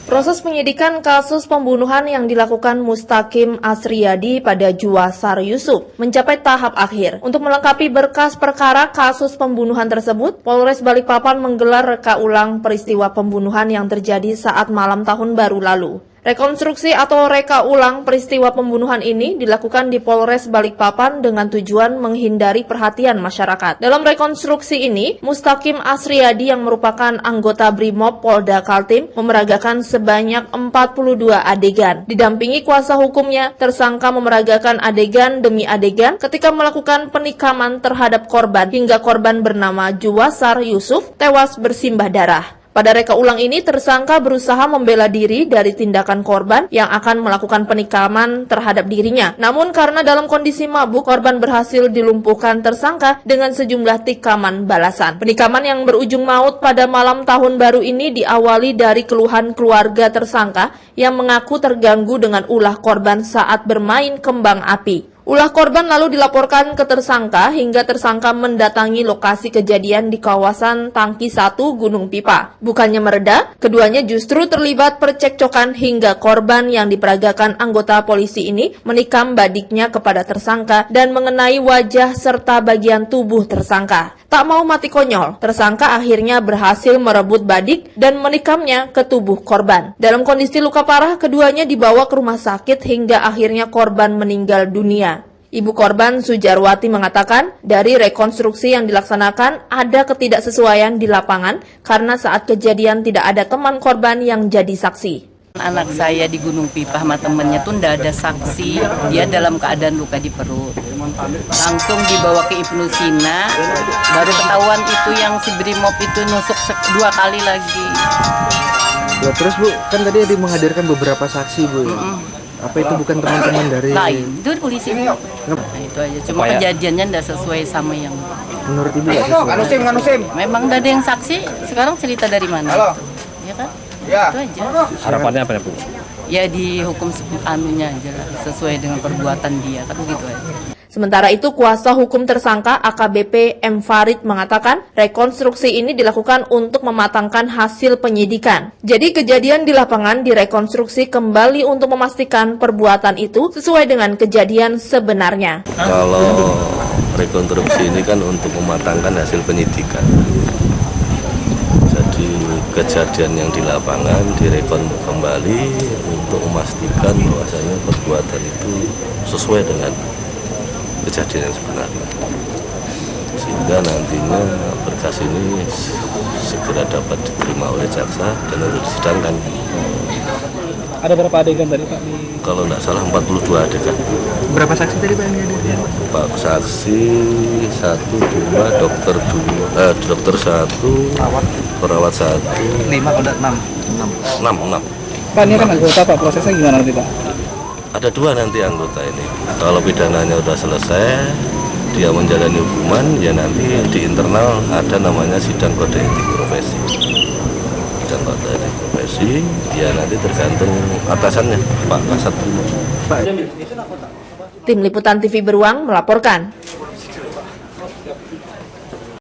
Proses penyidikan kasus pembunuhan yang dilakukan Mustaqim Asriyadi pada Juwasar Yusuf mencapai tahap akhir. Untuk melengkapi berkas perkara kasus pembunuhan tersebut, Polres Balikpapan menggelar reka ulang peristiwa pembunuhan yang terjadi saat malam tahun baru lalu. Rekonstruksi atau reka ulang peristiwa pembunuhan ini dilakukan di Polres Balikpapan dengan tujuan menghindari perhatian masyarakat. Dalam rekonstruksi ini, Mustaqim Asriyadi yang merupakan anggota Brimob Polda Kaltim memeragakan sebanyak 42 adegan. Didampingi kuasa hukumnya, tersangka memeragakan adegan demi adegan ketika melakukan penikaman terhadap korban hingga korban bernama Juwasar Yusuf tewas bersimbah darah. Pada reka ulang ini, tersangka berusaha membela diri dari tindakan korban yang akan melakukan penikaman terhadap dirinya. Namun karena dalam kondisi mabuk, korban berhasil dilumpuhkan tersangka dengan sejumlah tikaman balasan. Penikaman yang berujung maut pada malam tahun baru ini diawali dari keluhan keluarga tersangka yang mengaku terganggu dengan ulah korban saat bermain kembang api. Ulah korban lalu dilaporkan ke tersangka hingga tersangka mendatangi lokasi kejadian di kawasan Tangki 1 Gunung Pipa. Bukannya mereda, keduanya justru terlibat percekcokan hingga korban yang diperagakan anggota polisi ini menikam badiknya kepada tersangka dan mengenai wajah serta bagian tubuh tersangka. Tak mau mati konyol, tersangka akhirnya berhasil merebut badik dan menikamnya ke tubuh korban. Dalam kondisi luka parah, keduanya dibawa ke rumah sakit hingga akhirnya korban meninggal dunia. Ibu korban Sujarwati mengatakan, dari rekonstruksi yang dilaksanakan ada ketidaksesuaian di lapangan karena saat kejadian tidak ada teman korban yang jadi saksi. Anak saya di Gunung Pipa sama temennya tuh ndak ada saksi, dia dalam keadaan luka di perut. Langsung dibawa ke Ibnu Sina, baru ketahuan itu yang si Brimob itu nusuk 2 kali lagi. Ya, terus Bu, kan tadi ada menghadirkan beberapa saksi Bu. Apa itu bukan teman-teman dari lain? Itu polisi. Nah, itu aja. Cuma kejadiannya ndak sesuai sama yang menurut Ibu nggak sesuai. Memang ndak ada yang saksi. Sekarang cerita dari mana? Itu? Ya kan? Ya. Itu aja. Harapannya apa ya Bu? Ya dihukum anunya aja lah, sesuai dengan perbuatan dia, kan begitu aja. Sementara itu, kuasa hukum tersangka AKBP M. Farid mengatakan rekonstruksi ini dilakukan untuk mematangkan hasil penyidikan. Jadi kejadian di lapangan direkonstruksi kembali untuk memastikan perbuatan itu sesuai dengan kejadian sebenarnya. Kalau rekonstruksi ini kan untuk mematangkan hasil penyidikan. Jadi kejadian yang di lapangan direkon kembali untuk memastikan bahwasanya perbuatan itu sesuai dengan kejadian yang sebenarnya, sehingga nantinya berkas ini segera dapat diterima oleh jaksa dan untuk disidangkan. Ada berapa adegan tadi Pak? Kalau tidak salah 42 adegan. Berapa saksi tadi Pak yang ada? Pak saksi 1, 2, dokter 2, dokter 1, perawat 1, 5 kalau 6. 6. Pak, ini kan anggota Pak, prosesnya gimana nanti Pak? Ada 2 nanti anggota ini. Kalau pidananya sudah selesai, dia menjalani hukuman, ya nanti di internal ada namanya sidang kode etik profesi. Sidang kode etik profesi, ya nanti tergantung atasannya, Pak Kasat. Tim Liputan TV Beruang melaporkan.